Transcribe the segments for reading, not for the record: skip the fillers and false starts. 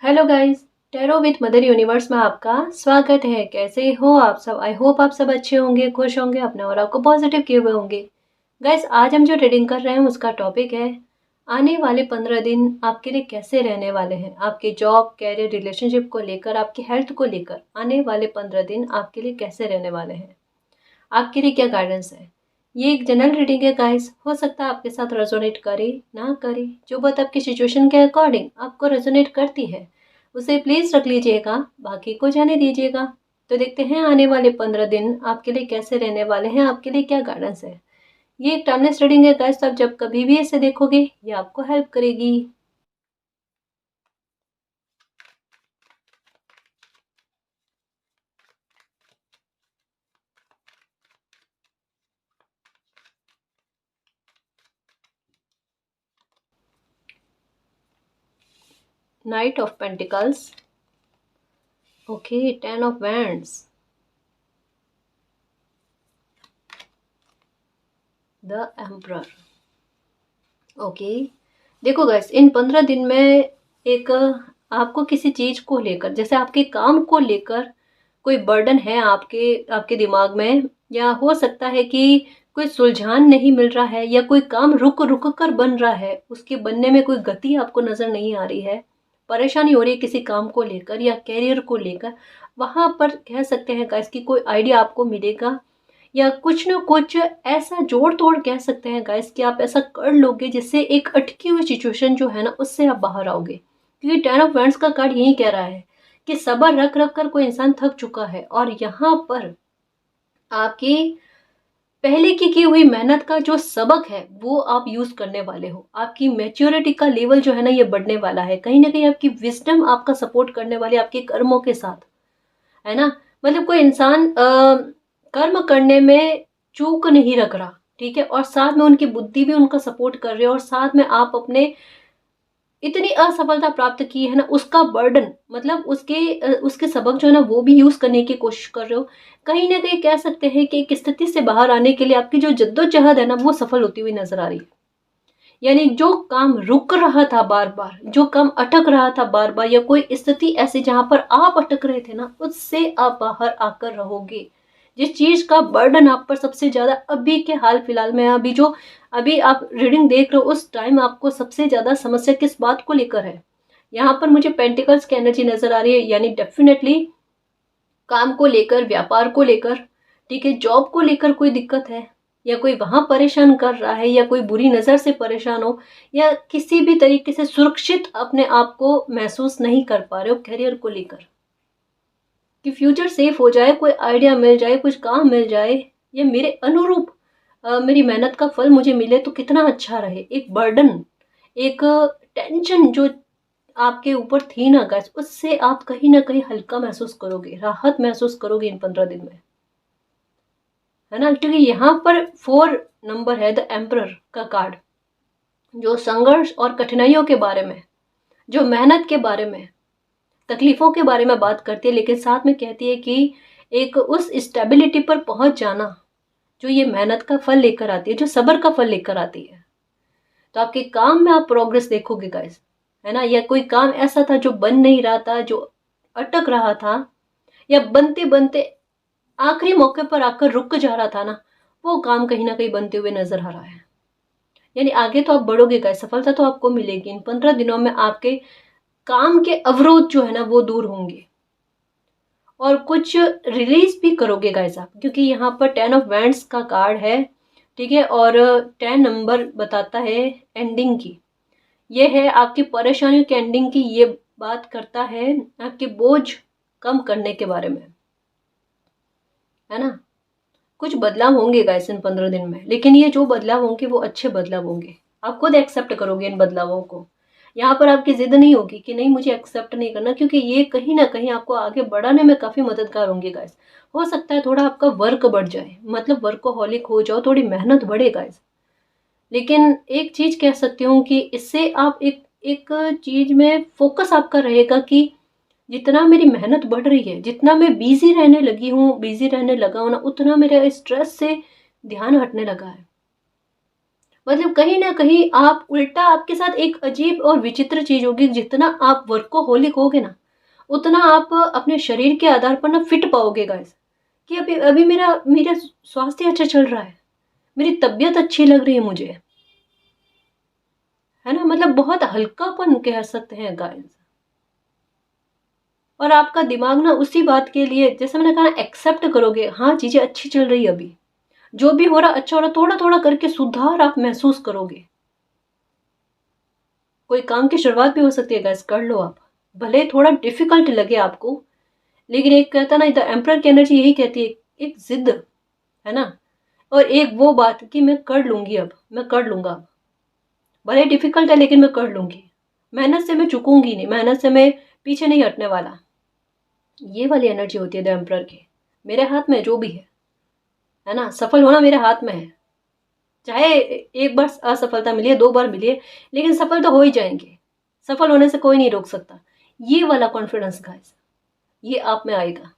Hello guys. Tarot with mother universe में आपका स्वागत है। कैसे हो आप सब? आई होप आप सब अच्छे होंगे, खुश होंगे, अपने और आपको पॉजिटिव किए हुए होंगे। गाइस, आज हम जो रीडिंग कर रहे हैं उसका टॉपिक है आने वाले 15 दिन आपके लिए कैसे रहने वाले हैं। आपके जॉब, कैरियर, रिलेशनशिप को लेकर, आपकी हेल्थ को लेकर आने वाले 15 दिन आपके लिए कैसे रहने वाले हैं, आपके लिए क्या गाइडेंस है। ये एक जनरल रीडिंग है गाइस, हो सकता है आपके साथ रेजोनेट करे ना करे। जो बात आपकी सिचुएशन के अकॉर्डिंग आपको रेजोनेट करती है उसे प्लीज रख लीजिएगा, बाकी को जाने दीजिएगा। तो देखते हैं आने वाले 15 दिन आपके लिए कैसे रहने वाले हैं, आपके लिए क्या गाइडेंस है। ये एक टाइमलेस रीडिंग है गाइस, तो आप जब कभी भी इसे देखोगे ये आपको हेल्प करेगी। Night of pentacles, okay, 10 of wands, the emperor. Okay, देखो गाइस, इन 15 दिन में एक आपको किसी चीज को लेकर, जैसे आपके काम को लेकर कोई बर्डन है आपके आपके दिमाग में, या हो सकता है कि कोई सुलझान नहीं मिल रहा है, या कोई काम रुक रुक कर बन रहा है, उसके बनने में कोई गति आपको नजर नहीं आ रही है, परेशानी हो रही है किसी काम को लेकर या कैरियर को लेकर। वहां पर कह सकते हैं गाइस कि कोई आइडिया आपको मिलेगा, या कुछ ना कुछ ऐसा जोड़ तोड़ कह सकते हैं गाइस कि आप ऐसा कर लोगे जिससे एक अटकी हुई सिचुएशन जो है ना उससे आप बाहर आओगे। क्योंकि 10 ऑफ वैंड्स का कार्ड यही कह रहा है कि सब्र रख रख कर कोई इंसान थक चुका है, और यहाँ पर आपकी पहले की हुई मेहनत का जो सबक है वो आप यूज करने वाले हो। आपकी मैच्योरिटी का लेवल जो है ना ये बढ़ने वाला है। कहीं ना कहीं आपकी विजडम आपका सपोर्ट करने वाली आपके कर्मों के साथ, है ना। मतलब कोई इंसान कर्म करने में चूक नहीं रख रहा, ठीक है, और साथ में उनकी बुद्धि भी उनका सपोर्ट कर रही है, और साथ में आप अपने इतनी असफलता प्राप्त की है ना उसका बर्डन, मतलब उसके सबक जो है ना वो भी यूज करने की कोशिश कर रहे हो। कहीं ना कहीं कह सकते हैं कि एक स्थिति से बाहर आने के लिए आपकी जो जद्दोजहद है ना वो सफल होती हुई नजर आ रही है। यानी जो काम रुक रहा था बार बार, जो काम अटक रहा था बार बार, या कोई स्थिति ऐसी जहां पर आप अटक रहे थे ना उससे आप बाहर आकर रहोगे। जिस चीज का बर्डन आप पर सबसे ज्यादा अभी के हाल फिलहाल में, अभी आप रीडिंग देख रहे हो उस टाइम आपको सबसे ज्यादा समस्या किस बात को लेकर है। यहाँ पर मुझे पेंटिकल्स की एनर्जी नजर आ रही है, यानी डेफिनेटली काम को लेकर, व्यापार को लेकर, ठीक है, जॉब को लेकर कोई दिक्कत है, या कोई वहां परेशान कर रहा है, या कोई बुरी नजर से परेशान हो, या किसी भी तरीके से सुरक्षित अपने आप को महसूस नहीं कर पा रहे हो करियर को लेकर, कि फ्यूचर सेफ हो जाए, कोई आइडिया मिल जाए, कुछ काम मिल जाए, या मेरे अनुरूप मेरी मेहनत का फल मुझे मिले तो कितना अच्छा रहे। एक बर्डन, एक टेंशन जो आपके ऊपर थी ना गाइस, उससे आप कहीं ना कहीं हल्का महसूस करोगे, राहत महसूस करोगे इन 15 दिन में, है ना। क्योंकि यहाँ पर 4 नंबर है, द एम्परर का कार्ड, जो संघर्ष और कठिनाइयों के बारे में, जो मेहनत के बारे में, तकलीफों के बारे में बात करती है, लेकिन साथ में कहती है कि एक उस स्टेबिलिटी पर पहुंच जाना जो ये मेहनत का फल लेकर आती है, जो सब्र का फल लेकर आती है। तो आपके काम में आप प्रोग्रेस देखोगे गाइस, है ना। या कोई काम ऐसा था जो बन नहीं रहा था, जो अटक रहा था, या बनते बनते आखिरी मौके पर आकर रुक जा रहा था ना, वो काम कहीं ना कहीं बनते हुए नजर आ रहा है। यानी आगे तो आप बढ़ोगे गाइस, सफलता तो आपको मिलेगी। इन 15 दिनों में आपके काम के अवरोध जो है ना वो दूर होंगे, और कुछ रिलीज भी करोगे गाइस आप, क्योंकि यहाँ पर 10 ऑफ वैंड्स का कार्ड है, ठीक है, और 10 नंबर बताता है एंडिंग की। ये है आपकी परेशानियों की एंडिंग की, ये बात करता है आपके बोझ कम करने के बारे में, है ना। कुछ बदलाव होंगे गाइस इन 15 दिन में, लेकिन ये जो बदलाव होंगे वो अच्छे बदलाव होंगे। आप खुद एक्सेप्ट करोगे इन बदलावों को। यहाँ पर आपकी जिद नहीं होगी कि नहीं मुझे एक्सेप्ट नहीं करना, क्योंकि ये कहीं ना कहीं आपको आगे बढ़ाने में काफी मददगार होंगे गाइस। हो सकता है थोड़ा आपका वर्क बढ़ जाए, मतलब वर्कोहॉलिक हो जाओ, थोड़ी मेहनत बढ़े गाइस। लेकिन एक चीज कह सकती हूँ कि इससे आप एक एक चीज में फोकस आपका रहेगा कि जितना मेरी मेहनत बढ़ रही है, जितना मैं बिजी रहने लगी हूँ, बिजी रहने लगा हूँ ना, उतना मेरे स्ट्रेस से ध्यान हटने लगा है। मतलब कहीं ना कहीं आप उल्टा, आपके साथ एक अजीब और विचित्र चीज होगी, जितना आप वर्कोहोलिक होगे ना, उतना आप अपने शरीर के आधार पर ना फिट पाओगे गाइस। कि अभी अभी मेरा मेरा स्वास्थ्य अच्छा चल रहा है, मेरी तबीयत अच्छी लग रही है मुझे, है ना। मतलब बहुत हल्कापन कह सकते हैं गाइस। और आपका दिमाग ना उसी बात के लिए, जैसे मैंने कहा, एक्सेप्ट करोगे, हाँ चीजें अच्छी चल रही है, अभी जो भी हो रहा अच्छा हो रहा, थोड़ा थोड़ा करके सुधार आप महसूस करोगे। कोई काम की शुरुआत भी हो सकती है गाइस, कर लो आप, भले थोड़ा डिफिकल्ट लगे आपको, लेकिन एक कहता ना, द एम्परर की एनर्जी यही कहती है, एक जिद, है ना। और एक वो बात कि मैं कर लूंगी, अब मैं कर लूंगा, अब भले डिफिकल्ट है लेकिन मैं कर लूंगी, मेहनत से मैं चुकूंगी नहीं, मेहनत से मैं पीछे नहीं हटने वाला। ये वाली एनर्जी होती है द एम्परर की। मेरे हाथ में जो भी है ना, सफल होना मेरे हाथ में है। चाहे एक बार असफलता मिली है, 2 बार मिली है, लेकिन सफल तो हो ही जाएंगे। सफल होने से कोई नहीं रोक सकता। ये वाला कॉन्फिडेंस गाइस, ये आप में आएगा।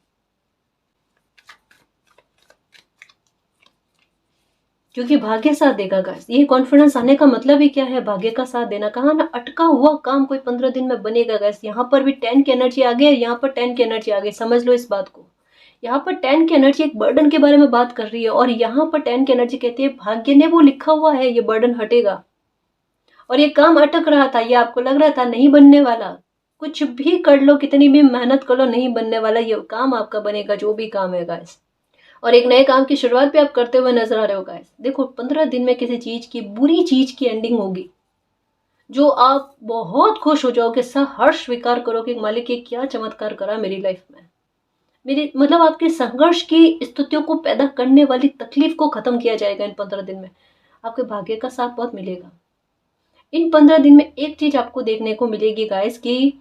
क्योंकि भाग्य साथ देगा गाइस। ये कॉन्फिडेंस आने का मतलब ही क्या है, भाग्य का साथ देना। कहा ना, अटका हुआ काम कोई 15 दिन में बनेगा गाइस। यहाँ पर भी 10 की एनर्जी आ गई, यहाँ पर 10 की एनर्जी आ गई, समझ लो इस बात को। यहाँ पर 10 की एनर्जी एक बर्डन के बारे में बात कर रही है, और यहाँ पर 10 की एनर्जी कहती है भाग्य ने वो लिखा हुआ है, ये बर्डन हटेगा। और ये काम अटक रहा था, ये आपको लग रहा था नहीं बनने वाला, कुछ भी कर लो, कितनी भी मेहनत कर लो, नहीं बनने वाला, ये काम आपका बनेगा, जो भी काम है गाइस। और एक नए काम की शुरुआत भी आप करते हुए नजर आ रहे हो गाइस। देखो 15 दिन में किसी चीज की, बुरी चीज की एंडिंग होगी, जो आप बहुत खुश हो जाओगे, हर्ष स्वीकार करोगे, मालिक ये क्या चमत्कार करा मेरी लाइफ में। मेरी मतलब आपके संघर्ष की स्थितियों को पैदा करने वाली तकलीफ को खत्म किया जाएगा इन 15 दिन में। आपके भाग्य का साथ बहुत मिलेगा। इन 15 दिन में एक चीज आपको देखने को मिलेगी गाइस, कि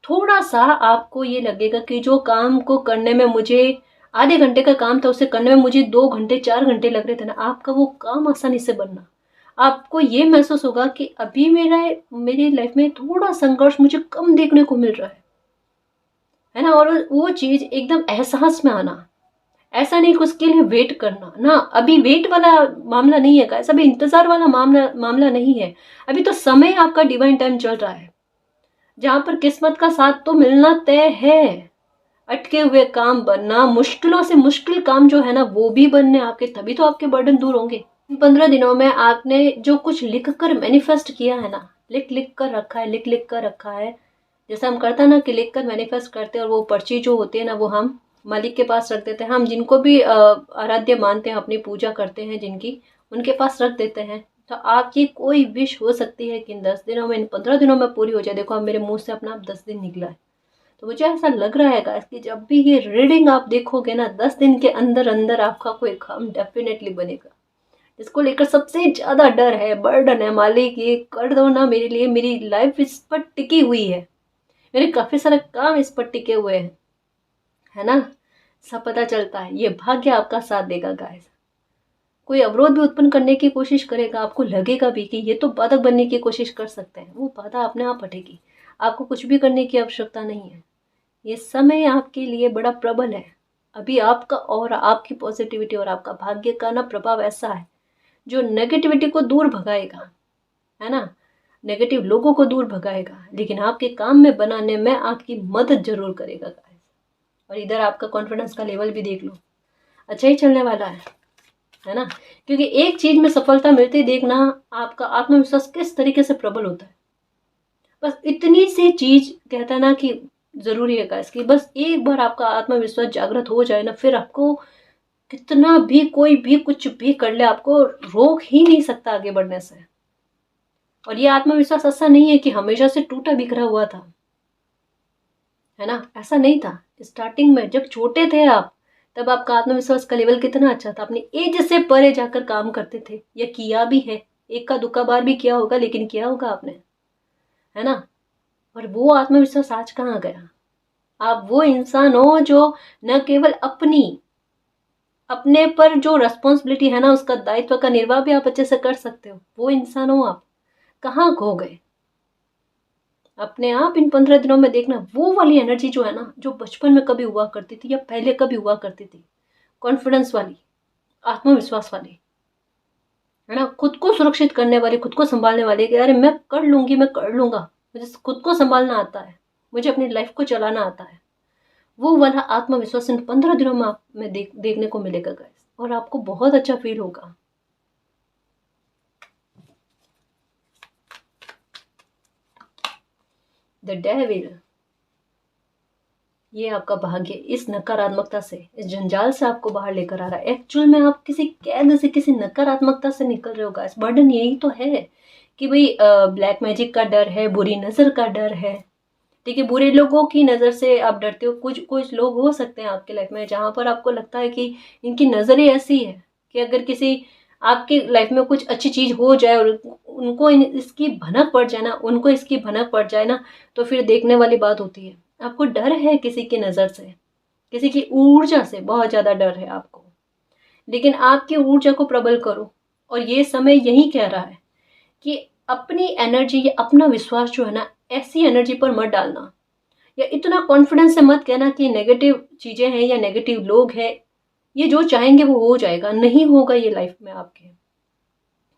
थोड़ा सा आपको ये लगेगा कि जो काम को करने में मुझे आधे घंटे का काम था, उसे करने में मुझे 2 घंटे 4 घंटे लग रहे थे ना, आपका वो काम आसानी से बनना। आपको ये महसूस होगा कि अभी मेरी लाइफ में थोड़ा संघर्ष मुझे कम देखने को मिल रहा है ना। और वो चीज एकदम एहसास में आना, ऐसा नहीं कि उसके लिए वेट करना ना। अभी वेट वाला मामला नहीं है गाइस, अभी इंतजार वाला मामला नहीं है। अभी तो समय आपका डिवाइन टाइम चल रहा है, जहां पर किस्मत का साथ तो मिलना तय है। अटके हुए काम बनना, मुश्किलों से मुश्किल काम जो है ना, वो भी बनने आपके, तभी तो आपके बर्डन दूर होंगे। 15 दिनों में आपने जो कुछ लिख कर मैनिफेस्ट किया है ना, लिख लिख कर रखा है, लिख लिख कर रखा है। जैसा हम करता ना कि लिख कर मैनिफेस्ट करते हैं, और वो पर्ची जो होती है ना, वो हम मालिक के पास रख देते हैं। हम जिनको भी आराध्य मानते हैं, अपनी पूजा करते हैं जिनकी, उनके पास रख देते हैं। तो आपकी कोई विश हो सकती है कि इन 10 दिनों में, इन 15 दिनों में पूरी हो जाए। देखो अब मेरे मुंह से अपना 10 दिन निकला है, तो मुझे ऐसा लग रहा है गाइस कि जब भी ये रीडिंग आप देखोगे ना, 10 दिन के अंदर अंदर आपका कोई काम डेफिनेटली बनेगा। इसको लेकर सबसे ज्यादा डर है, बर्डन है, मालिक ये कर दो ना मेरे लिए, मेरी लाइफ इस पर टिकी हुई है, मेरे काफी सारे काम इस पर टिके हुए हैं, है ना। सब पता चलता है, ये भाग्य आपका साथ देगा गाइस। कोई अवरोध भी उत्पन्न करने की कोशिश करेगा, आपको लगेगा भी कि ये तो बाधक बनने की कोशिश कर सकते हैं, वो बाधा अपने आप हटेगी। आपको कुछ भी करने की आवश्यकता नहीं है। ये समय आपके लिए बड़ा प्रबल है। अभी आपका और आपकी पॉजिटिविटी और आपका भाग्य का ना प्रभाव ऐसा है, जो नेगेटिविटी को दूर भगाएगा, है ना। नेगेटिव लोगों को दूर भगाएगा, लेकिन आपके काम में बनाने में आपकी मदद जरूर करेगा गाइस। और इधर आपका कॉन्फिडेंस का लेवल भी देख लो, अच्छा ही चलने वाला है ना। क्योंकि एक चीज में सफलता मिलते ही देखना, आपका आत्मविश्वास किस तरीके से प्रबल होता है। बस इतनी सी चीज कहता है ना कि जरूरी है गाइस, कि बस एक बार आपका आत्मविश्वास जागृत हो जाए ना, फिर आपको कितना भी कोई भी कुछ भी कर ले, आपको रोक ही नहीं सकता आगे बढ़ने से। और ये आत्मविश्वास ऐसा नहीं है कि हमेशा से टूटा बिखरा हुआ था, है ना। ऐसा नहीं था। स्टार्टिंग में जब छोटे थे आप, तब आपका आत्मविश्वास का लेवल कितना अच्छा था, अपनी एज से परे जाकर काम करते थे, या किया भी है, एक का दुक्का बार भी किया होगा, लेकिन किया होगा आपने, है ना। और वो आत्मविश्वास आज कहाँ गया। आप वो इंसान हो जो न केवल अपने पर जो रेस्पॉन्सिबिलिटी है ना, उसका दायित्व का निर्वाह भी आप अच्छे से कर सकते हो, वो इंसान हो आप। कहाँ खो गए अपने आप इन 15 दिनों में। देखना वो वाली एनर्जी जो है ना, जो बचपन में कभी हुआ करती थी या पहले कभी हुआ करती थी, कॉन्फिडेंस वाली, आत्मविश्वास वाली, है ना, खुद को सुरक्षित करने वाली, खुद को संभालने वाली कि अरे मैं कर लूँगी, मैं कर लूँगा, मुझे खुद को संभालना आता है, मुझे अपनी लाइफ को चलाना आता है, वो वाला आत्मविश्वास इन 15 दिनों में आप में देखने को मिलेगा गाइस, और आपको बहुत अच्छा फील होगा। द डेविल, ये आपका भाग्य इस नकारात्मकता से, इस जंजाल से आपको बाहर लेकर आ रहा है। एक्चुअल में आप किसी कैद से, किसी नकारात्मकता से निकल रहे हो गाइस। बर्डन यही तो है कि भाई ब्लैक मैजिक का डर है, बुरी नज़र का डर है, ठीक है, बुरे लोगों की नज़र से आप डरते हो। कुछ कुछ लोग हो सकते हैं आपकी लाइफ में जहाँ पर आपको लगता है कि इनकी नज़र ही ऐसी है कि अगर किसी आपकी लाइफ में कुछ अच्छी चीज़ हो जाए और उनको इसकी भनक पड़ जाए ना, उनको इसकी भनक पड़ जाए ना, तो फिर देखने वाली बात होती है। आपको डर है किसी की नज़र से, किसी की ऊर्जा से बहुत ज़्यादा डर है आपको, लेकिन आपकी ऊर्जा को प्रबल करो। और ये समय यही कह रहा है कि अपनी एनर्जी या अपना विश्वास जो है ना, ऐसी एनर्जी पर मत डालना, या इतना कॉन्फिडेंस से मत कहना कि नेगेटिव चीज़ें हैं या नेगेटिव लोग हैं, ये जो चाहेंगे वो हो जाएगा, नहीं होगा ये लाइफ में आपके।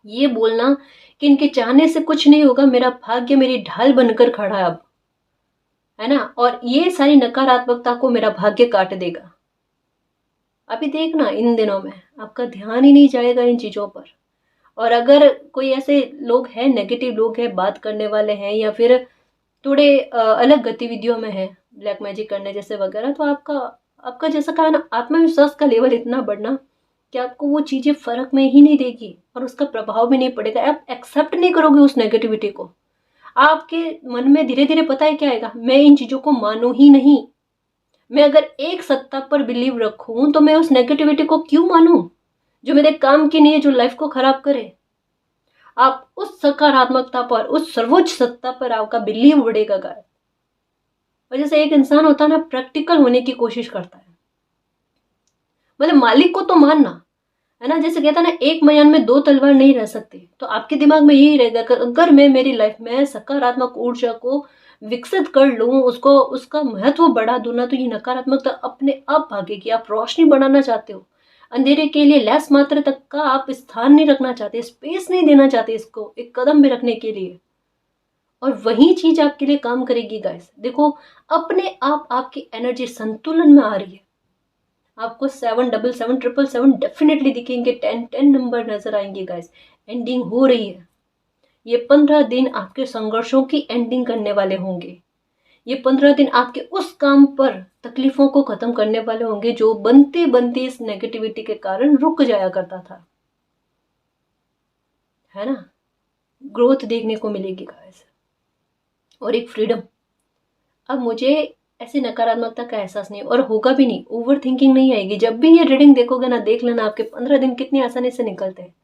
ये बोलना कि इनके चाहने से कुछ नहीं होगा, मेरा भाग्य मेरी ढाल बनकर खड़ा है अब, है ना, और ये सारी नकारात्मकता को मेरा भाग्य काट देगा। अभी देखना इन दिनों में आपका ध्यान ही नहीं जाएगा इन चीज़ों पर। और अगर कोई ऐसे लोग हैं, नेगेटिव लोग हैं, बात करने वाले हैं, या फिर थोड़े अलग गतिविधियों में है, ब्लैक मैजिक करने जैसे वगैरह, तो आपका आपका जैसा कहा ना, आत्मविश्वास का लेवल इतना बढ़ना कि आपको वो चीज़ें फर्क में ही नहीं देगी और उसका प्रभाव भी नहीं पड़ेगा। आप एक्सेप्ट नहीं करोगे उस नेगेटिविटी को। आपके मन में धीरे धीरे पता है क्या आएगा, मैं इन चीज़ों को मानूं ही नहीं। मैं अगर एक सत्ता पर बिलीव रखूं तो मैं उस नेगेटिविटी को क्यों मानूं जो मेरे काम की नहीं है, जो लाइफ को खराब करे। आप उस सकारात्मकता पर, उस सर्वोच्च सत्ता पर आपका बिलीव बढ़ेगा गाय। और जैसे एक इंसान होता है ना, प्रैक्टिकल होने की कोशिश करता है, मतलब मालिक को तो मानना है ना, जैसे कहता है ना, एक मयान में दो तलवार नहीं रह सकती। तो आपके दिमाग में यही रहेगा कि अगर मैं मेरी लाइफ में सकारात्मक ऊर्जा को विकसित कर लूं, उसको उसका महत्व बढ़ा दूं ना, तो ये नकारात्मकता अपने आप भागेगी। आप रोशनी बढ़ाना चाहते हो, अंधेरे के लिए लैस मात्र तक का आप स्थान नहीं रखना चाहते, स्पेस नहीं देना चाहते इसको एक कदम भी रखने के लिए, और वही चीज आपके लिए काम करेगी गाइस। देखो, अपने आप आपकी एनर्जी संतुलन में आ रही है। आपको 77777 डेफिनेटली दिखेंगे, 1010 नंबर नजर आएंगे गाइस। एंडिंग हो रही है। ये 15 दिन आपके संघर्षों की एंडिंग करने वाले होंगे। ये 15 दिन आपके उस काम पर तकलीफों को खत्म करने वाले होंगे जो बनते बनते इस नेगेटिविटी के कारण रुक जाया करता था, है ना। ग्रोथ देखने को मिलेगी गाइस, और एक फ्रीडम। अब मुझे ऐसी नकारात्मकता का एहसास नहीं, और होगा भी नहीं, ओवर थिंकिंग नहीं आएगी। जब भी ये रीडिंग देखोगे ना, देख लेना आपके 15 दिन कितनी आसानी से निकलते हैं,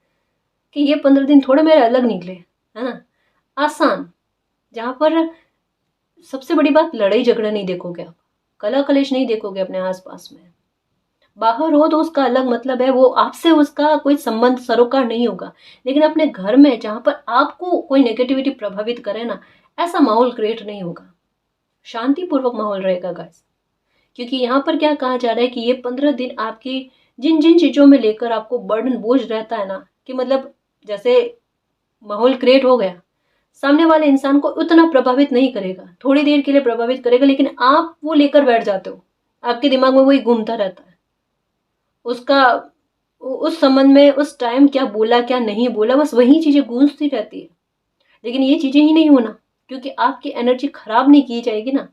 कि ये 15 दिन थोड़े मेरे अलग निकले, है ना, आसान। जहाँ पर सबसे बड़ी बात, लड़ाई झगड़ा नहीं देखोगे आप, कला कलेश नहीं देखोगे अपने आसपास में। बाहर हो तो उसका अलग मतलब है, वो आपसे उसका कोई संबंध सरोकार नहीं होगा, लेकिन अपने घर में जहाँ पर आपको कोई नेगेटिविटी प्रभावित करे ना, ऐसा माहौल क्रिएट नहीं होगा। शांतिपूर्वक माहौल रहेगा गाइस। क्योंकि यहाँ पर क्या कहा जा रहा है कि ये 15 दिन आपकी जिन जिन चीज़ों में लेकर आपको बर्डन बोझ रहता है ना, कि मतलब जैसे माहौल क्रिएट हो गया, सामने वाले इंसान को उतना प्रभावित नहीं करेगा, थोड़ी देर के लिए प्रभावित करेगा, लेकिन आप वो लेकर बैठ जाते हो, आपके दिमाग में वही घूमता रहता है। उसका उस संबंध में उस टाइम क्या बोला क्या नहीं बोला, बस वही चीज़ें गूंजती रहती है। लेकिन ये चीज़ें ही नहीं होना, क्योंकि आपकी एनर्जी खराब नहीं की जाएगी ना।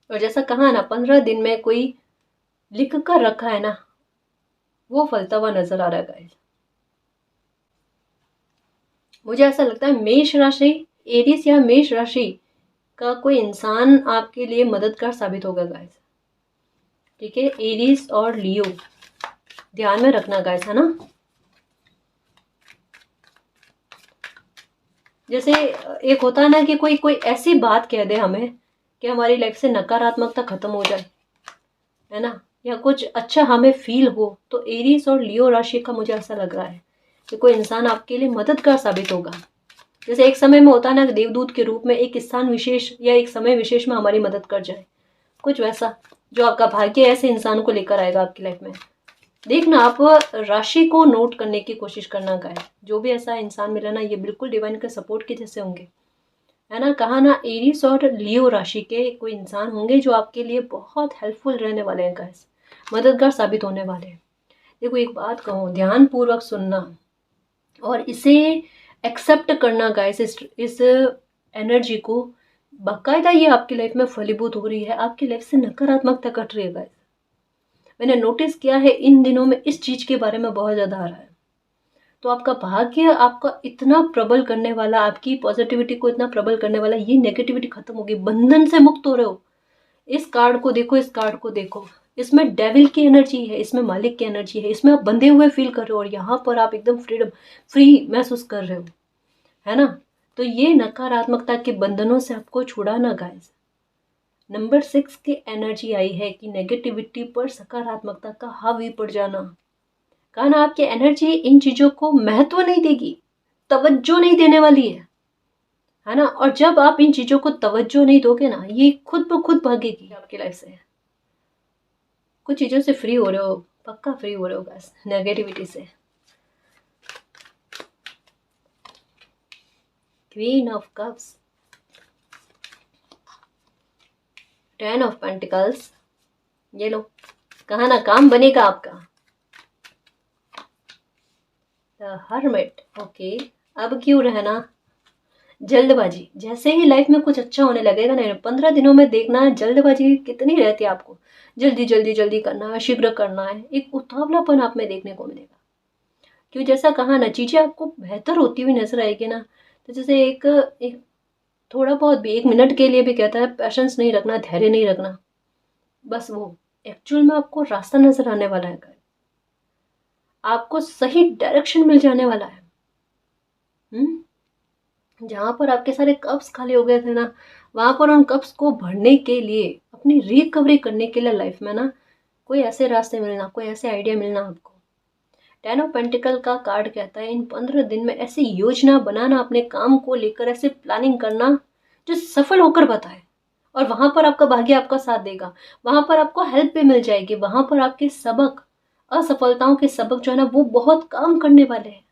और जैसा कहा ना, 15 दिन में कोई लिख कर रखा है ना, वो फलता हुआ नजर आ रहा है गाइस। मुझे ऐसा लगता है मेष राशि, एरिस या मेष राशि का कोई इंसान आपके लिए मददगार साबित होगा गाइस। ठीक है, एरिस और लियो ध्यान में रखना गाइस, है ना। जैसे एक होता है ना कि कोई कोई ऐसी बात कह दे हमें कि हमारी लाइफ से नकारात्मकता खत्म हो जाए, है ना, या कुछ अच्छा हमें फील हो, तो एरीज और लियो राशि का मुझे ऐसा लग रहा है कि कोई इंसान आपके लिए मददगार साबित होगा। जैसे एक समय में होता है ना, देवदूत के रूप में एक स्थान विशेष या एक समय विशेष में हमारी मदद कर जाए, कुछ वैसा जो आपका भाग्य ऐसे इंसान को लेकर आएगा आपकी लाइफ में। देखना, आप राशि को नोट करने की कोशिश करना गाइस। जो भी ऐसा इंसान मिला ना, ये बिल्कुल डिवाइन के सपोर्ट के जैसे होंगे, है ना। कहा ना, एरीस और लियो राशि के कोई इंसान होंगे जो आपके लिए बहुत हेल्पफुल रहने वाले हैं गाइस, मददगार साबित होने वाले हैं। देखो एक बात कहूँ, ध्यान पूर्वक सुनना और इसे एक्सेप्ट करना गाइस, इस एनर्जी को। बाकायदा ये आपकी लाइफ में फलीभूत हो रही है, आपकी लाइफ से नकारात्मकता कट रही है गाइस। मैंने नोटिस किया है इन दिनों में इस चीज के बारे में बहुत ज्यादा आ रहा है। तो आपका भाग्य आपका इतना प्रबल करने वाला, आपकी पॉजिटिविटी को इतना प्रबल करने वाला, ये नेगेटिविटी खत्म होगी, बंधन से मुक्त हो रहे हो। इस कार्ड को देखो, इस कार्ड को देखो, इसमें डेविल की एनर्जी है, इसमें मालिक की एनर्जी है, इसमें आप बंधे हुए फील कर रहे हो और यहाँ पर आप एकदम फ्रीडम, फ्री महसूस कर रहे हो, है ना। तो ये नकारात्मकता के बंधनों से आपको छुड़ाना गाइस। नंबर 6 की एनर्जी आई है कि नेगेटिविटी पर सकारात्मकता का हावी पड़ जाना। कहा ना, आपकी एनर्जी इन चीजों को महत्व नहीं देगी, तवज्जो नहीं देने वाली है ना। और जब आप इन चीजों को तवज्जो नहीं दोगे ना, ये खुद ब खुद भागेगी आपकी लाइफ से। कुछ चीजों से फ्री हो रहे हो, पक्का फ्री हो रहे हो बस नेगेटिविटी से। Queen of cups, 10 of pentacles, ये लो। कहा ना, काम बनेगा आपका। The hermit, okay. अब क्यों रहना जल्दबाजी। जैसे ही लाइफ में कुछ अच्छा होने लगेगा ना, 15 दिनों में देखना जल्दबाजी कितनी रहती है आपको। जल्दी जल्दी जल्दी करना है, शीघ्र करना है, एक उतावलापन आप में देखने को मिलेगा। क्यों, जैसा कहा ना, चीजें आपको बेहतर होती हुई नजर आएगी ना। तो जैसे एक थोड़ा बहुत भी, 1 मिनट के लिए भी कहता है, पैशंस नहीं रखना, धैर्य नहीं रखना, बस वो एक्चुअल में आपको रास्ता नजर आने वाला है, आपको सही डायरेक्शन मिल जाने वाला है। जहां पर आपके सारे कप्स खाली हो गए थे ना, वहां पर उन कप्स को भरने के लिए, अपनी रिकवरी करने के लिए लाइफ में ना, कोई ऐसे रास्ते मिलना, कोई ऐसे आइडिया मिलना आपको। 10 ऑफ पेंटिकल का कार्ड कहता है इन 15 दिन में ऐसी योजना बनाना, अपने काम को लेकर ऐसे प्लानिंग करना जो सफल होकर बताए। और वहां पर आपका भाग्य आपका साथ देगा, वहां पर आपको हेल्प भी मिल जाएगी, वहां पर आपके सबक, असफलताओं के सबक जो है ना, वो बहुत काम करने वाले हैं।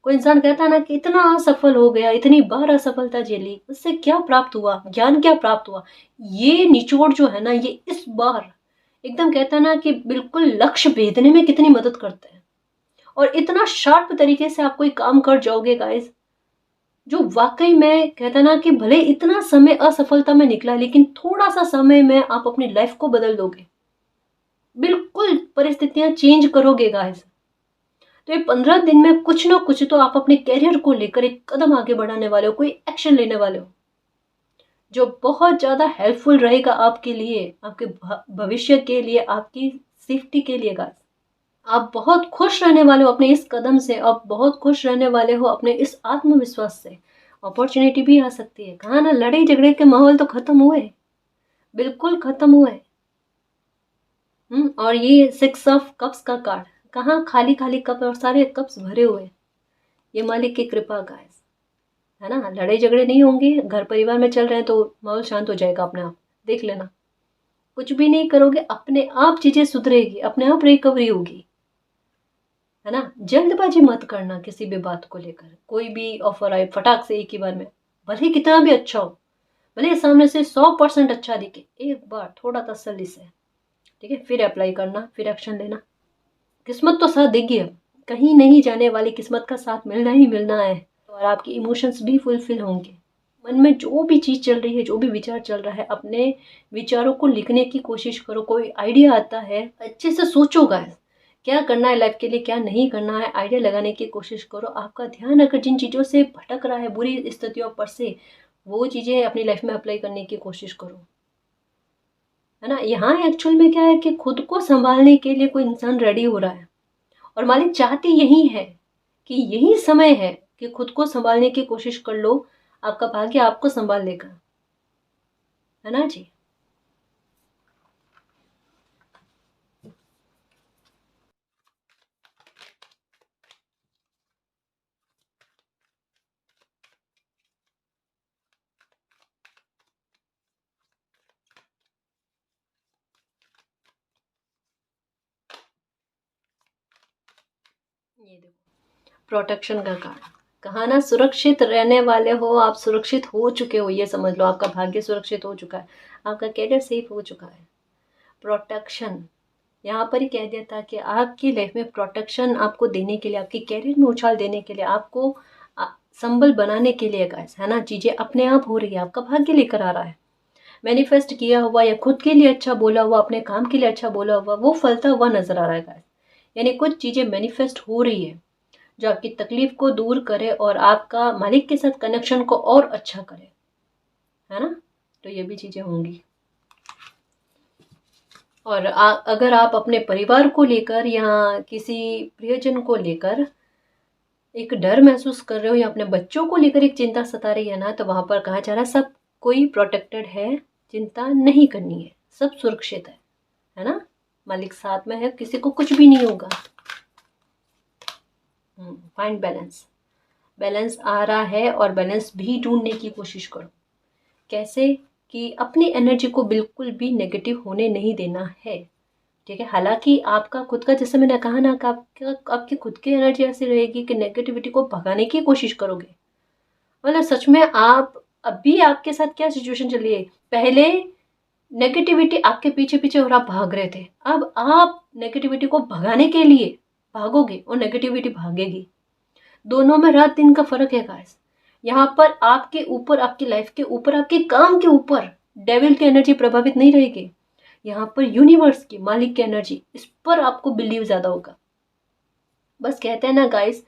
कोई इंसान कहता है ना कि इतना असफल हो गया, इतनी बार असफलता झेली, उससे क्या प्राप्त हुआ, ज्ञान क्या प्राप्त हुआ। ये निचोड़ जो है ना, ये इस बार एकदम कहता है ना कि बिल्कुल लक्ष्य भेदने में कितनी मदद करते हैं। और इतना शार्प तरीके से आप कोई काम कर जाओगे गाइस, जो वाकई में कहता है ना कि भले इतना समय असफलता में निकला, लेकिन थोड़ा सा समय में आप अपनी लाइफ को बदल दोगे, बिल्कुल परिस्थितियां चेंज करोगे गाइस। तो ये 15 दिन में कुछ ना कुछ तो आप अपने कैरियर को लेकर एक कदम आगे बढ़ाने वाले हो, कोई एक्शन लेने वाले हो, जो बहुत ज्यादा हेल्पफुल रहेगा आपके लिए, आपके भविष्य के लिए, आपकी सेफ्टी के लिए गाइस। आप बहुत खुश रहने वाले हो अपने इस कदम से, आप बहुत खुश रहने वाले हो अपने इस आत्मविश्वास से। अपॉर्चुनिटी भी आ सकती है। कहा ना, लड़ाई झगड़े के माहौल तो खत्म हुए, बिल्कुल खत्म हुए। और ये 6 ऑफ कप्स का कार्ड, कहाँ खाली खाली कप और सारे कप्स भरे हुए। ये मालिक की कृपा गाइस, है ना। लड़ाई झगड़े नहीं होंगे, घर परिवार में चल रहे हैं तो माहौल शांत हो जाएगा अपने आप, देख लेना। कुछ भी नहीं करोगे, अपने आप चीजें सुधरेगी, अपने आप रिकवरी होगी, है ना। जल्दबाजी मत करना किसी भी बात को लेकर। कोई भी ऑफर आए फटाक से एक ही बार में, भले कितना भी अच्छा हो, भले सामने से 100% अच्छा दिखे, एक बार थोड़ा तसल्ली से, ठीक है, फिर अप्लाई करना, फिर एक्शन लेना। किस्मत तो साथ देगी, अब कहीं नहीं जाने वाली, किस्मत का साथ मिलना ही मिलना है। और आपके इमोशंस भी फुलफिल होंगे। मन में जो भी चीज चल रही है, जो भी विचार चल रहा है, अपने विचारों को लिखने की कोशिश करो। कोई आइडिया आता है, अच्छे से सोचो गाइस, क्या करना है लाइफ के लिए, क्या नहीं करना है, आइडिया लगाने की कोशिश करो। आपका ध्यान अगर जिन चीजों से भटक रहा है, बुरी स्थितियों पर से, वो चीजें अपनी लाइफ में अप्लाई करने की कोशिश करो, है ना। यहाँ एक्चुअल में क्या है कि खुद को संभालने के लिए कोई इंसान रेडी हो रहा है, और मालिक चाहती यही है कि यही समय है कि खुद को संभालने की कोशिश कर लो। आपका भाग्य आपको संभाल लेगा, है ना जी। ये देखो, प्रोटेक्शन का कार्ड। कहा ना, सुरक्षित रहने वाले हो आप, सुरक्षित हो चुके हो, ये समझ लो। आपका भाग्य सुरक्षित हो चुका है, आपका कैरियर सेफ हो चुका है। प्रोटेक्शन यहाँ पर ही कह दिया था कि आपकी लाइफ में प्रोटेक्शन आपको देने के लिए, आपके कैरियर में उछाल देने के लिए, आपको संबल बनाने के लिए गाइस, है ना, चीज़ें अपने आप हो रही है, आपका भाग्य लेकर आ रहा है। मैनिफेस्ट किया हुआ या खुद के लिए अच्छा बोला हुआ, अपने काम के लिए अच्छा बोला हुआ, वो फलता हुआ नजर आ रहा है गाइस। यानी कुछ चीज़ें मैनिफेस्ट हो रही है जो आपकी तकलीफ को दूर करे और आपका मालिक के साथ कनेक्शन को और अच्छा करे, है ना। तो ये भी चीज़ें होंगी। और अगर आप अपने परिवार को लेकर या किसी प्रियजन को लेकर एक डर महसूस कर रहे हो या अपने बच्चों को लेकर एक चिंता सता रही है ना, तो वहां पर कहा जा रहा है सब कोई प्रोटेक्टेड है, चिंता नहीं करनी है, सब सुरक्षित है ना। मालिक साथ में है, किसी को कुछ भी नहीं होगा। फाइंड बैलेंस, बैलेंस आ रहा है और बैलेंस भी ढूंढने की कोशिश करो। कैसे? कि अपनी एनर्जी को बिल्कुल भी नेगेटिव होने नहीं देना है, ठीक है। हालांकि आपका खुद का, जैसे मैंने कहा ना, कि आपकी खुद की एनर्जी ऐसी रहेगी कि नेगेटिविटी को भगाने की कोशिश करोगे। मतलब सच में आप, अभी आपके साथ क्या सिचुएशन चल रही है? पहले नेगेटिविटी आपके पीछे पीछे और आप भाग रहे थे, अब आप नेगेटिविटी को भगाने के लिए भागोगे और नेगेटिविटी भागेगी। दोनों में रात दिन का फर्क है गाइस। यहाँ पर आपके ऊपर, आपकी लाइफ के ऊपर, आपके काम के ऊपर डेविल की एनर्जी प्रभावित नहीं रहेगी। यहाँ पर यूनिवर्स की, मालिक की एनर्जी, इस पर आपको बिलीव ज्यादा होगा। बस कहते हैं ना गाइस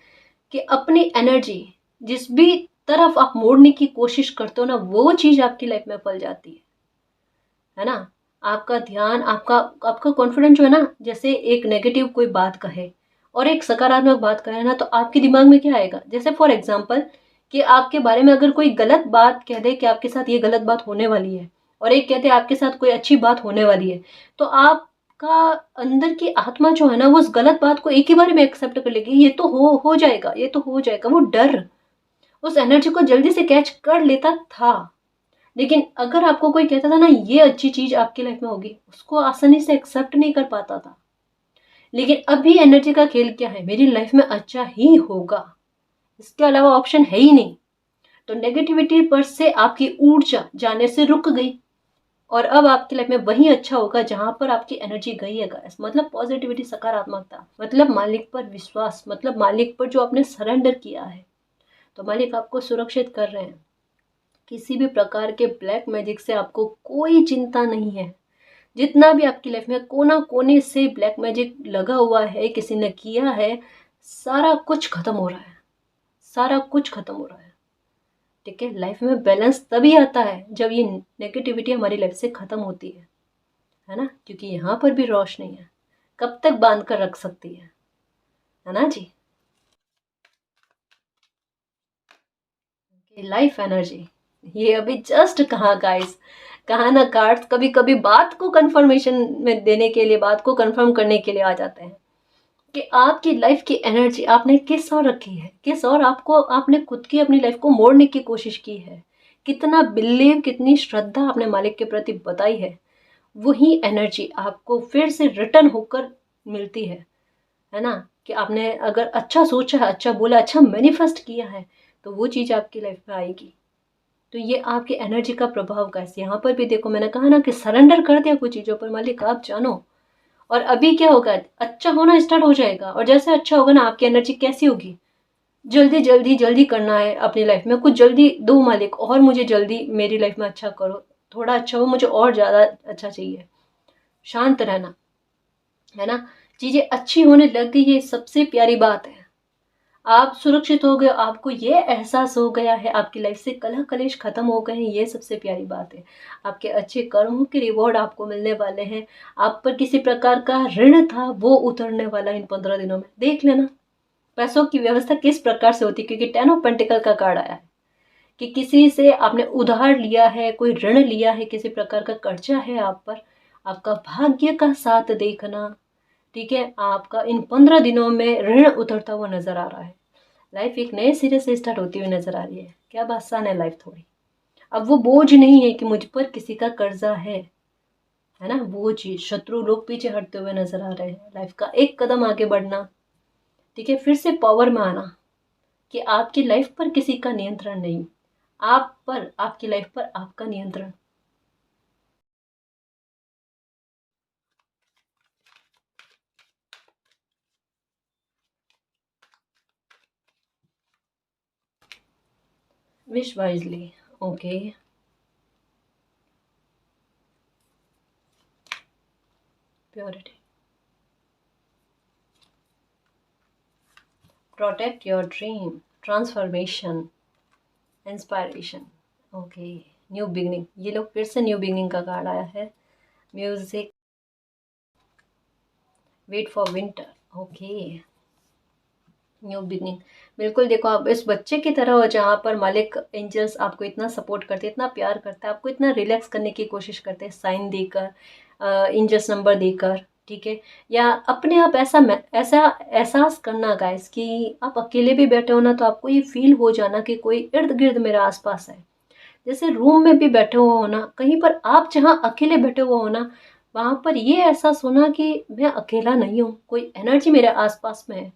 कि अपनी एनर्जी जिस भी तरफ आप मोड़ने की कोशिश करते हो ना, वो चीज आपकी लाइफ में फल जाती है ना। आपका ध्यान, आपका आपका कॉन्फिडेंस जो है ना, जैसे एक नेगेटिव कोई बात कहे और एक सकारात्मक बात कहे ना, तो आपके दिमाग में क्या आएगा? जैसे फॉर एग्जाम्पल कि आपके बारे में अगर कोई गलत बात कह दे कि आपके साथ ये गलत बात होने वाली है, और एक कहते हैं आपके साथ कोई अच्छी बात होने वाली है, तो आपका अंदर की आत्मा जो है ना, वो उस गलत बात को एक ही बारे में एक्सेप्ट कर लेगी। ये तो हो जाएगा, ये तो हो जाएगा। वो डर उस एनर्जी को जल्दी से कैच कर लेता था। लेकिन अगर आपको कोई कहता था ना ये अच्छी चीज आपकी लाइफ में होगी, उसको आसानी से एक्सेप्ट नहीं कर पाता था। लेकिन अभी एनर्जी का खेल क्या है? मेरी लाइफ में अच्छा ही होगा, इसके अलावा ऑप्शन है ही नहीं। तो नेगेटिविटी पर से आपकी ऊर्जा जाने से रुक गई, और अब आपकी लाइफ में वही अच्छा होगा जहां पर आपकी एनर्जी गई है गाइस। मतलब पॉजिटिविटी, सकारात्मकता, मतलब मालिक पर विश्वास, मतलब मालिक पर जो आपने सरेंडर किया है, तो मालिक आपको सुरक्षित कर रहे हैं। किसी भी प्रकार के ब्लैक मैजिक से आपको कोई चिंता नहीं है। जितना भी आपकी लाइफ में कोना कोने से ब्लैक मैजिक लगा हुआ है, किसी ने किया है, सारा कुछ खत्म हो रहा है, सारा कुछ खत्म हो रहा है, ठीक है। लाइफ में बैलेंस तभी आता है जब ये नेगेटिविटी हमारी लाइफ से खत्म होती है ना। क्योंकि यहाँ पर भी रोशनी है, कब तक बांध कर रख सकती है ना जी। लाइफ एनर्जी, ये अभी जस्ट कहा गाइस, कहा ना, कार्ड्स कभी कभी बात को कंफर्मेशन में देने के लिए, बात को कंफर्म करने के लिए आ जाते हैं कि आपकी लाइफ की एनर्जी आपने किस ओर रखी है, किस ओर आपको, आपने खुद की अपनी लाइफ को मोड़ने की कोशिश की है, कितना बिलीव, कितनी श्रद्धा आपने मालिक के प्रति बताई है, वही एनर्जी आपको फिर से रिटर्न होकर मिलती है ना। कि आपने अगर अच्छा सोचा है, अच्छा बोला, अच्छा मैनिफेस्ट किया है, तो वो चीज़ आपकी लाइफ में आएगी। तो ये आपकी एनर्जी का प्रभाव का है। यहाँ पर भी देखो, मैंने कहा ना कि सरेंडर कर दिया कुछ चीज़ों पर, मालिक आप जानो। और अभी क्या होगा? अच्छा होना स्टार्ट हो जाएगा, और जैसे अच्छा होगा ना, आपकी एनर्जी कैसी होगी? जल्दी जल्दी जल्दी करना है अपनी लाइफ में, कुछ जल्दी दो मालिक, और मुझे जल्दी मेरी लाइफ में अच्छा करो, थोड़ा अच्छा हो, मुझे और ज़्यादा अच्छा चाहिए। शांत रहना, है ना। चीज़ें अच्छी होने लग गई, ये सबसे प्यारी बात है। आप सुरक्षित हो गए, आपको ये एहसास हो गया है, आपकी लाइफ से कलह कलेश खत्म हो गए हैं, ये सबसे प्यारी बात है। आपके अच्छे कर्मों के रिवॉर्ड आपको मिलने वाले हैं। आप पर किसी प्रकार का ऋण था, वो उतरने वाला है इन 15 दिनों में। देख लेना पैसों की व्यवस्था किस प्रकार से होती है, क्योंकि 10 ऑफ पेंटिकल का कार्ड आया है कि किसी से आपने उधार लिया है, कोई ऋण लिया है, किसी प्रकार का कर्जा है आप पर। आपका भाग्य का साथ देखना, ठीक है। आपका इन 15 दिनों में ऋण उतरता हुआ नजर आ रहा है। लाइफ एक नए सिरे से स्टार्ट होती हुई नजर आ रही है। क्या आसान है लाइफ थोड़ी। अब वो बोझ नहीं है कि मुझ पर किसी का कर्जा है ना। वो चीज, शत्रु लोग पीछे हटते हुए नजर आ रहे हैं। लाइफ का एक कदम आगे बढ़ना, ठीक है, फिर से पावर में आना कि आपकी लाइफ पर किसी का नियंत्रण नहीं, आप पर, आपकी लाइफ पर आपका नियंत्रण। Wish wisely. Okay. Purity. Protect your dream. Transformation. Inspiration. Okay. New beginning, ये लोग फिर से न्यू बिगनिंग का कार्ड आया है। Music. Wait for winter. Okay. New beginning. बिल्कुल, देखो आप इस बच्चे की तरह हो जहाँ पर मालिक एंजल्स आपको इतना सपोर्ट करते हैं, इतना प्यार करता है, आपको इतना रिलैक्स करने की कोशिश करते हैं, साइन देकर, एंजल्स नंबर देकर, ठीक है, या अपने आप ऐसा ऐसा एहसास करना गाइस कि आप अकेले भी बैठे हो ना, तो आपको ये फील हो जाना कि कोई इर्द गिर्द मेरे आसपास है। जैसे रूम में भी बैठे हुए हो ना, कहीं पर आप जहाँ अकेले बैठे हुए हो ना, वहाँ पर ये एहसास होना कि मैं अकेला नहीं हूँ, कोई एनर्जी मेरे आसपास में है।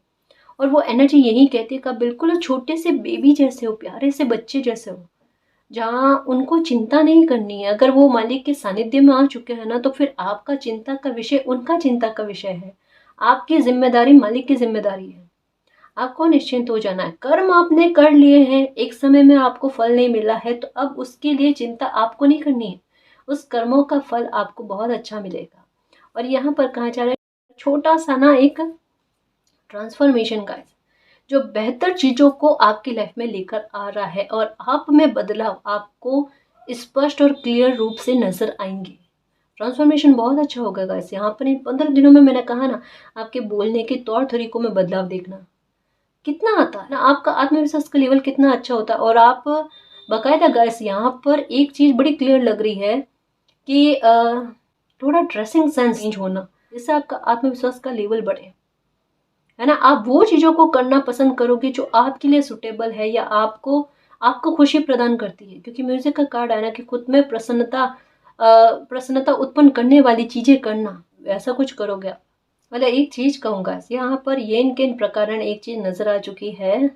और वो एनर्जी यही कहती है कि आप बिल्कुल छोटे से बेबी जैसे हो, प्यारे से बच्चे जैसे हो, जहाँ उनको चिंता नहीं करनी है। अगर वो मालिक के सानिध्य में आ चुके हैं ना, तो फिर आपका चिंता का विषय उनका चिंता का विषय है, आपकी जिम्मेदारी मालिक की जिम्मेदारी है। आपको निश्चिंत हो जाना है, कर्म आपने कर लिए हैं, एक समय में आपको फल नहीं मिला है, तो अब उसके लिए चिंता आपको नहीं करनी है, उस कर्मों का फल आपको बहुत अच्छा मिलेगा। और यहाँ पर कहा जा रहा है छोटा सा ना एक ट्रांसफॉर्मेशन का, जो बेहतर चीजों को आपकी लाइफ में लेकर आ रहा है, और आप में बदलाव आपको स्पष्ट और क्लियर रूप से नजर आएंगे। ट्रांसफॉर्मेशन बहुत अच्छा होगा गाइस। यहाँ पर इन 15 दिनों में मैंने कहा ना, आपके बोलने के तौर तरीकों में बदलाव देखना कितना आता है ना, आपका आत्मविश्वास का लेवल कितना अच्छा होता है। और आप बाकायदा गाइस, यहाँ पर एक चीज बड़ी क्लियर लग रही है कि थोड़ा ड्रेसिंग सेंस चेंज होना, जिससे आपका आत्मविश्वास का लेवल बढ़े, है ना। आप वो चीजों को करना पसंद करोगे जो आपके लिए सुटेबल है, या आपको आपको खुशी प्रदान करती है, क्योंकि म्यूजिक का कार्ड है ना कि खुद में प्रसन्नता उत्पन्न करने वाली चीजें करना, वैसा कुछ करोगे आप। मतलब एक चीज कहूंगा, यहाँ पर येन केन प्रकरण एक चीज नजर आ चुकी है,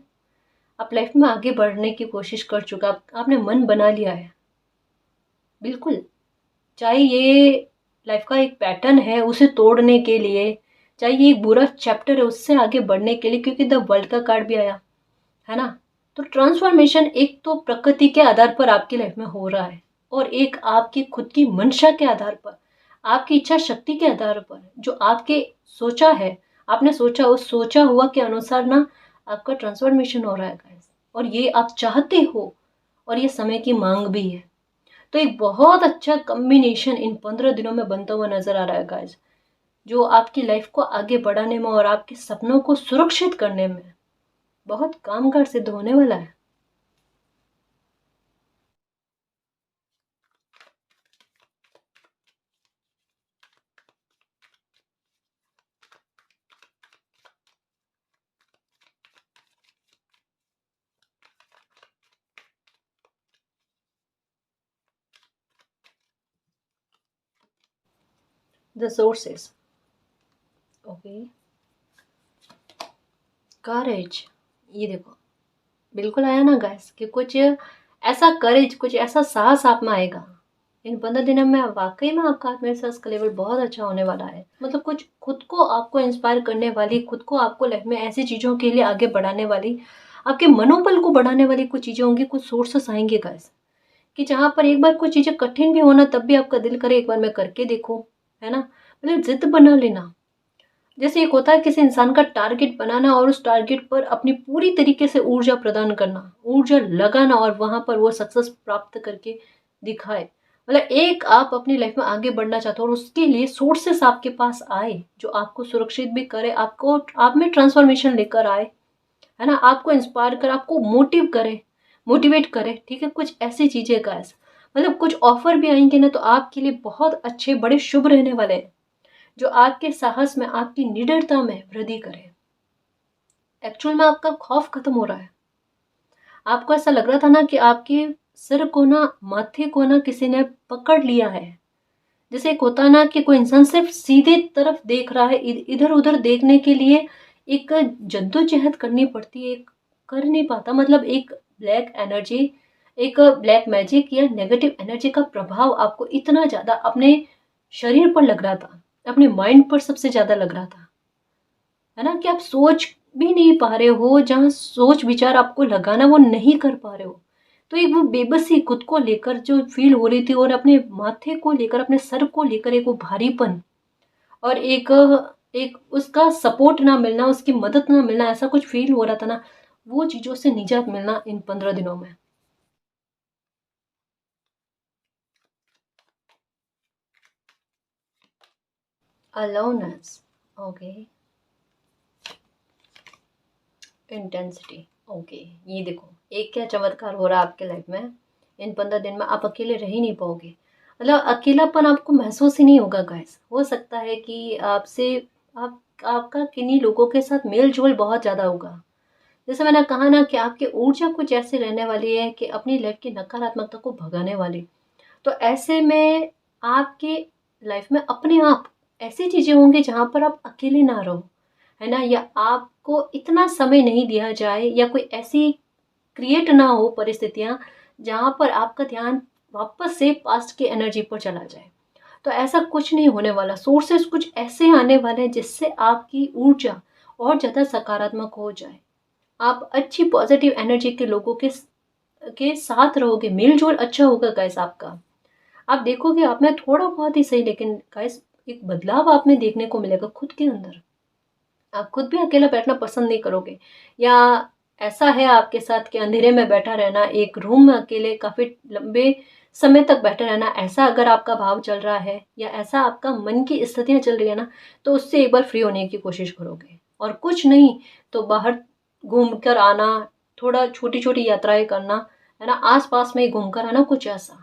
आप लाइफ में आगे बढ़ने की कोशिश कर चुका, आपने मन बना लिया है, बिल्कुल। चाहे ये लाइफ का एक पैटर्न है उसे तोड़ने के लिए, चाहे ये एक बुरा चैप्टर है उससे आगे बढ़ने के लिए, क्योंकि द वर्ल्ड का कार्ड भी आया है ना। तो ट्रांसफॉर्मेशन एक तो प्रकृति के आधार पर आपकी लाइफ में हो रहा है, और एक आपकी खुद की मंशा के आधार पर, आपकी इच्छा शक्ति के आधार पर, जो आपके सोचा है, आपने सोचा, उस सोचा हुआ के अनुसार ना आपका ट्रांसफॉर्मेशन हो रहा है गाइस। और ये आप चाहते हो, और ये समय की मांग भी है। तो एक बहुत अच्छा कॉम्बिनेशन इन 15 दिनों में बनता हुआ नजर आ रहा है गाइस, जो आपकी लाइफ को आगे बढ़ाने में और आपके सपनों को सुरक्षित करने में बहुत कामगार सिद्ध होने वाला है। The sources. ओके। करेज। ये देखो, बिल्कुल आया ना गाइस कि कुछ ऐसा करेज, कुछ ऐसा साहस आप में आएगा इन 15 दिनों में। वाकई में आपका आत्मविश्वास का लेवल बहुत अच्छा होने वाला है। मतलब कुछ खुद को आपको इंस्पायर करने वाली, खुद को आपको लाइफ में ऐसी चीजों के लिए आगे बढ़ाने वाली, आपके मनोबल को बढ़ाने वाली कुछ चीजें होंगी, कुछ सोर्सेस आएंगे गाइस, कि जहाँ पर एक बार कुछ चीजें कठिन भी होना, तब भी आपका दिल करे एक बार मैं करके देखूं, है ना। मतलब जिद बना लेना। जैसे एक होता है किसी इंसान का टारगेट बनाना, और उस टारगेट पर अपनी पूरी तरीके से ऊर्जा प्रदान करना, ऊर्जा लगाना, और वहां पर वो सक्सेस प्राप्त करके दिखाए। मतलब एक आप अपनी लाइफ में आगे बढ़ना चाहते हो, और उसके लिए सोर्सेस आपके पास आए जो आपको सुरक्षित भी करे, आपको आप में ट्रांसफॉर्मेशन लेकर आए, है ना, आपको इंस्पायर करे, आपको मोटिवेट करे, ठीक है, कुछ ऐसी चीजें का ऐसा। मतलब कुछ ऑफर भी आएंगे ना, तो आपके लिए बहुत अच्छे, बड़े शुभ रहने वाले हैं, जो आपके साहस में, आपकी निडरता में वृद्धि करे। एक्चुअल में आपका खौफ खत्म हो रहा है। आपको ऐसा लग रहा था ना कि आपके सिर को ना, माथे को ना किसी ने पकड़ लिया है। जैसे एक होता है ना कि कोई इंसान सिर्फ सीधे तरफ देख रहा है, इधर उधर देखने के लिए एक जद्दोजहद करनी पड़ती है, एक कर नहीं पाता। मतलब एक ब्लैक एनर्जी, एक ब्लैक मैजिक या नेगेटिव एनर्जी का प्रभाव आपको इतना ज़्यादा अपने शरीर पर लग रहा था, अपने माइंड पर सबसे ज़्यादा लग रहा था, है ना, कि आप सोच भी नहीं पा रहे हो, जहाँ सोच विचार आपको लगाना वो नहीं कर पा रहे हो। तो एक वो बेबसी खुद को लेकर जो फील हो रही थी, और अपने माथे को लेकर, अपने सर को लेकर एक वो भारीपन, और एक एक उसका सपोर्ट ना मिलना, उसकी मदद ना मिलना, ऐसा कुछ फील हो रहा था ना, वो चीज़ों से निजात मिलना इन 15 दिनों में। अलोनेस, ओके, इंटेंसिटी, ओके। ये देखो, एक क्या चमत्कार हो रहा है आपके लाइफ में, इन 15 दिन में आप अकेले रह ही नहीं पाओगे। मतलब अकेलापन आपको महसूस ही नहीं होगा गाइस। हो सकता है कि आपसे आप आपका किन्हीं लोगों के साथ मेल जोल बहुत ज़्यादा होगा। जैसे मैंने कहा ना कि आपकी ऊर्जा कुछ ऐसी रहने वाली है कि अपनी लाइफ की नकारात्मकता को भगाने वाली। तो ऐसे में आपके लाइफ में अपने आप ऐसी चीज़ें होंगी जहाँ पर आप अकेले ना रहो, है ना, या आपको इतना समय नहीं दिया जाए, या कोई ऐसी क्रिएट ना हो परिस्थितियाँ जहाँ पर आपका ध्यान वापस से पास्ट की एनर्जी पर चला जाए। तो ऐसा कुछ नहीं होने वाला। सोर्सेस कुछ ऐसे आने वाले हैं जिससे आपकी ऊर्जा और ज़्यादा सकारात्मक हो जाए। आप अच्छी पॉजिटिव एनर्जी के लोगों के साथ रहोगे, मेल जोल अच्छा होगा गाइस आपका। आप देखोगे आप में थोड़ा बहुत ही सही, लेकिन गाइस एक बदलाव आप में देखने को मिलेगा खुद के अंदर। आप खुद भी अकेला बैठना पसंद नहीं करोगे, या ऐसा है आपके साथ कि अंधेरे में बैठा रहना, एक रूम में अकेले काफ़ी लंबे समय तक बैठे रहना, ऐसा अगर आपका भाव चल रहा है, या ऐसा आपका मन की स्थितियाँ चल रही है ना, तो उससे एक बार फ्री होने की कोशिश करोगे। और कुछ नहीं तो बाहर घूम कर आना, थोड़ा छोटी छोटी यात्राएं करना, है ना, आस पास में ही घूम कर आना, कुछ ऐसा।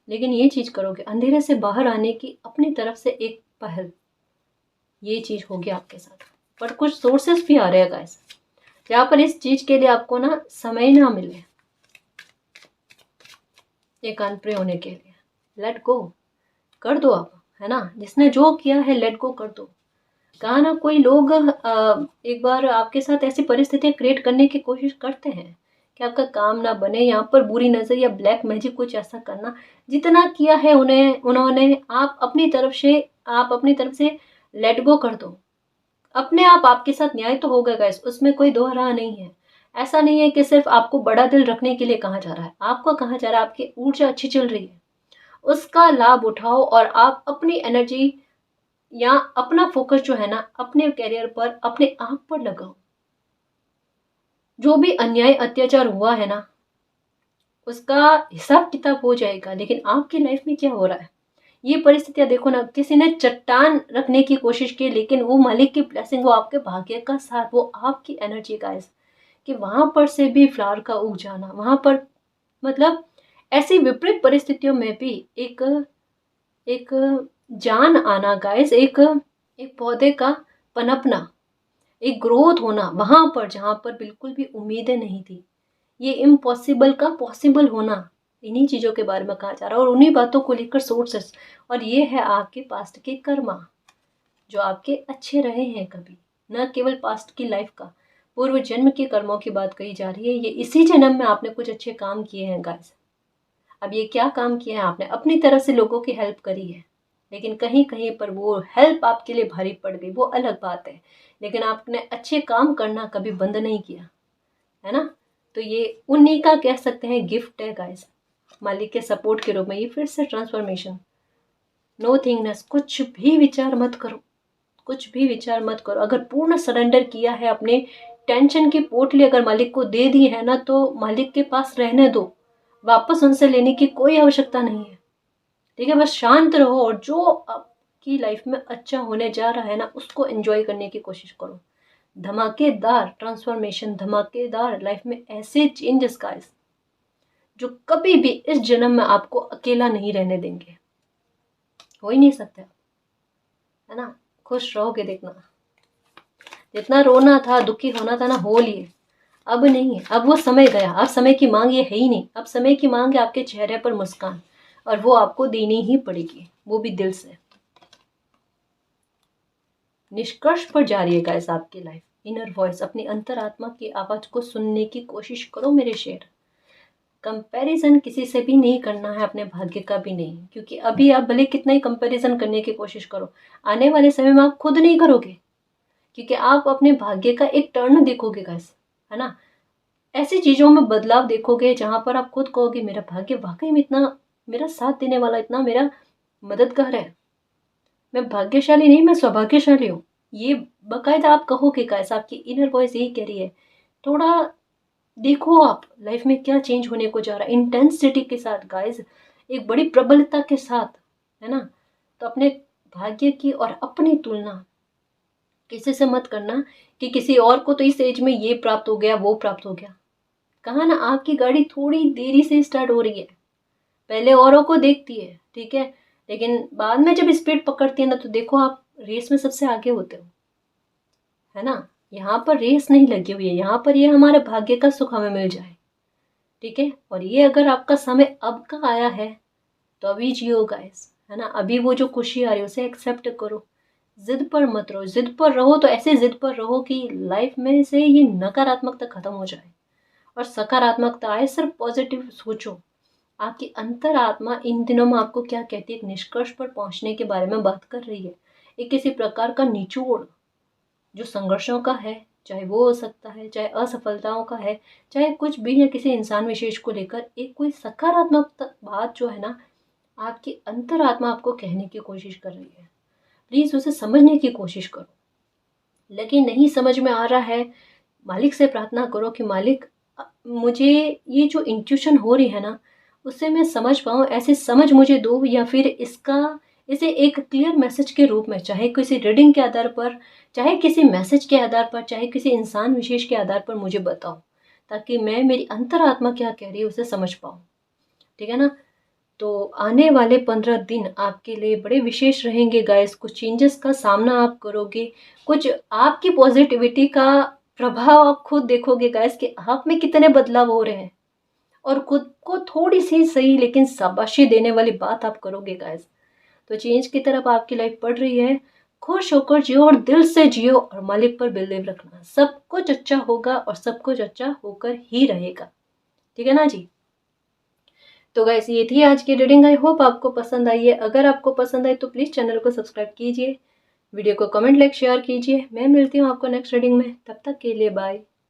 लेकिन ये चीज़ करोगे, अंधेरे से बाहर आने की अपनी तरफ से एक पहल, ये चीज़ होगी आपके साथ। पर कुछ सोर्सेस भी आ रहे हैं गाइस, जहाँ पर इस चीज़ के लिए आपको ना समय ना मिले एकांत प्रिय होने के लिए। लेट गो कर दो आप, है ना, जिसने जो किया है लेट गो कर दो। कहा ना, कोई लोग एक बार आपके साथ ऐसी परिस्थितियां क्रिएट करने की कोशिश करते हैं कि आपका काम ना बने, यहाँ पर बुरी नज़र या ब्लैक मैजिक कुछ ऐसा करना। जितना किया है उन्हें उन्होंने, आप अपनी तरफ से लेट गो कर दो। अपने आप आपके साथ न्याय तो होगा गाइस, उसमें कोई दो राह नहीं है। ऐसा नहीं है कि सिर्फ आपको बड़ा दिल रखने के लिए कहा जा रहा है, आपको कहा जा रहा है आपकी ऊर्जा अच्छी चल रही है, उसका लाभ उठाओ, और आप अपनी एनर्जी या अपना फोकस जो है ना अपने कैरियर पर, अपने आप पर लगाओ। जो भी अन्याय अत्याचार हुआ है ना, उसका हिसाब किताब हो जाएगा। लेकिन आपकी लाइफ में क्या हो रहा है, ये परिस्थितियां देखो ना, किसी ने चट्टान रखने की कोशिश की, लेकिन वो मालिक की ब्लेसिंग, वो आपके भाग्य का साथ, वो आपकी एनर्जी का, कि वहां पर से भी फ्लावर का उग जाना, वहां पर मतलब ऐसी विपरीत परिस्थितियों में भी एक एक जान आना गाइस, एक एक पौधे का पनपना, एक ग्रोथ होना वहां पर जहां पर बिल्कुल भी उम्मीदें नहीं थी। ये इम्पॉसिबल का पॉसिबल होना, इन्हीं चीजों के बारे में कहा जा रहा है, और उन्हीं बातों को लेकर सोर्सेस। और ये है आपके पास्ट के कर्मा, जो आपके अच्छे रहे हैं कभी, न केवल पास्ट की लाइफ का, पूर्व जन्म के कर्मों की बात कही जा रही है। ये इसी जन्म में आपने कुछ अच्छे काम किए हैं गाइस। अब ये क्या काम किया है, आपने अपनी तरफ से लोगों की हेल्प करी है, लेकिन कहीं कहीं पर वो हेल्प आपके लिए भारी पड़ गई, वो अलग बात है। लेकिन आपने अच्छे काम करना कभी बंद नहीं किया, है ना। तो ये उन्हीं का कह सकते हैं गिफ्ट है गाइस, मालिक के सपोर्ट के रूप में। ये फिर से ट्रांसफॉर्मेशन, नो थिंगनेस, कुछ भी विचार मत करो, कुछ भी विचार मत करो। अगर पूर्ण सरेंडर किया है, अपने टेंशन की पोटली अगर मालिक को दे दी है ना, तो मालिक के पास रहने दो, वापस उनसे लेने की कोई आवश्यकता नहीं है। ठीक है, बस शांत रहो, और जो आपकी लाइफ में अच्छा होने जा रहा है ना, उसको एंजॉय करने की कोशिश करो। धमाकेदार ट्रांसफॉर्मेशन, धमाकेदार लाइफ में ऐसे चेंजेस का जो कभी भी इस जन्म में आपको अकेला नहीं रहने देंगे, हो ही नहीं सकता, है ना। खुश रहोगे, देखना, जितना रोना था, दुखी होना था ना, हो लिए। अब नहीं है, अब वो समय गया, अब समय की मांग ये है ही नहीं। अब समय की मांग है आपके चेहरे पर मुस्कान, और वो आपको देनी ही पड़ेगी, वो भी दिल से। निष्कर्ष पर जा रही है गाइस आपकी लाइफ। इनर वॉइस, अपनी अंतरात्मा की आवाज़ को सुनने की कोशिश करो मेरे शेर। कंपैरिजन किसी से भी नहीं करना है, अपने भाग्य का भी नहीं, क्योंकि अभी आप भले कितना ही कंपैरिजन करने की कोशिश करो, आने वाले समय में आप खुद नहीं करोगे, क्योंकि आप अपने भाग्य का एक टर्न देखोगे गाइस, है ना। ऐसी चीज़ों में बदलाव देखोगे जहाँ पर आप खुद कहोगे मेरा भाग्य वाकई में इतना मेरा साथ देने वाला, इतना मेरा मददगार है, मैं भाग्यशाली नहीं, मैं सौभाग्यशाली हूँ। ये बाकायदा आप कहोगे गाइस, आपकी इनर वॉइस यही कह रही है। थोड़ा देखो आप लाइफ में क्या चेंज होने को जा रहा है, इंटेंसिटी के साथ गाइस, एक बड़ी प्रबलता के साथ, है ना। तो अपने भाग्य की और अपनी तुलना किसी से मत करना कि किसी और को तो इस एज में ये प्राप्त हो गया, वो प्राप्त हो गया। कहा ना, आपकी गाड़ी थोड़ी देरी से स्टार्ट हो रही है, पहले औरों को देखती है, ठीक है, लेकिन बाद में जब स्पीड पकड़ती है ना, तो देखो आप रेस में सबसे आगे होते हो, है ना। यहाँ पर रेस नहीं लगी हुई है, यहाँ पर ये हमारे भाग्य का सुख हमें मिल जाए, ठीक है। और ये अगर आपका समय अब का आया है तो अभी जियो गाइस, है ना। अभी वो जो खुशी आ रही है उसे एक्सेप्ट करो, जिद पर मत रहो। जिद पर रहो तो ऐसे जिद पर रहो कि लाइफ में से ये नकारात्मकता खत्म हो जाए और सकारात्मकता आए। सिर्फ पॉजिटिव सोचो। आपकी अंतरात्मा इन दिनों में आपको क्या कहती है, एक निष्कर्ष पर पहुंचने के बारे में बात कर रही है। एक किसी प्रकार का निचोड़ जो संघर्षों का है, चाहे वो हो सकता है, चाहे असफलताओं का है, चाहे कुछ भी, या किसी इंसान विशेष को लेकर एक कोई सकारात्मक बात जो है ना, आपकी अंतरात्मा आपको कहने की कोशिश कर रही है। प्लीज़ उसे समझने की कोशिश करो। लेकिन नहीं समझ में आ रहा है, मालिक से प्रार्थना करो कि मालिक मुझे ये जो इंट्यूशन हो रही है ना, उससे मैं समझ पाऊँ, ऐसे समझ मुझे दो, या फिर इसे एक क्लियर मैसेज के रूप में, चाहे किसी रीडिंग के आधार पर, चाहे किसी मैसेज के आधार पर, चाहे किसी इंसान विशेष के आधार पर मुझे बताओ, ताकि मैं मेरी अंतरात्मा क्या कह रही है उसे समझ पाऊँ, ठीक है ना। तो आने वाले 15 दिन आपके लिए बड़े विशेष रहेंगे गाइस। कुछ चेंजेस का सामना आप करोगे, कुछ आपकी पॉजिटिविटी का प्रभाव आप खुद देखोगे गाइस कि आप में कितने बदलाव हो रहे हैं, और खुद को थोड़ी सी सही लेकिन शाबाशी देने वाली बात आप करोगे गाइस। तो चेंज की तरफ आपकी लाइफ बढ़ रही है। खुश होकर जियो और दिल से जियो, और मालिक पर बिलीव रखना, सब कुछ अच्छा होगा और सब कुछ अच्छा होकर ही रहेगा, ठीक है ना जी। तो गाइस ये थी आज की रीडिंग। आई होप आपको पसंद आई है। अगर आपको पसंद आई तो प्लीज़ चैनल को सब्सक्राइब कीजिए, वीडियो को कमेंट, लाइक, शेयर कीजिए। मैं मिलती हूँ आपको नेक्स्ट रीडिंग में, तब तक के लिए बाय।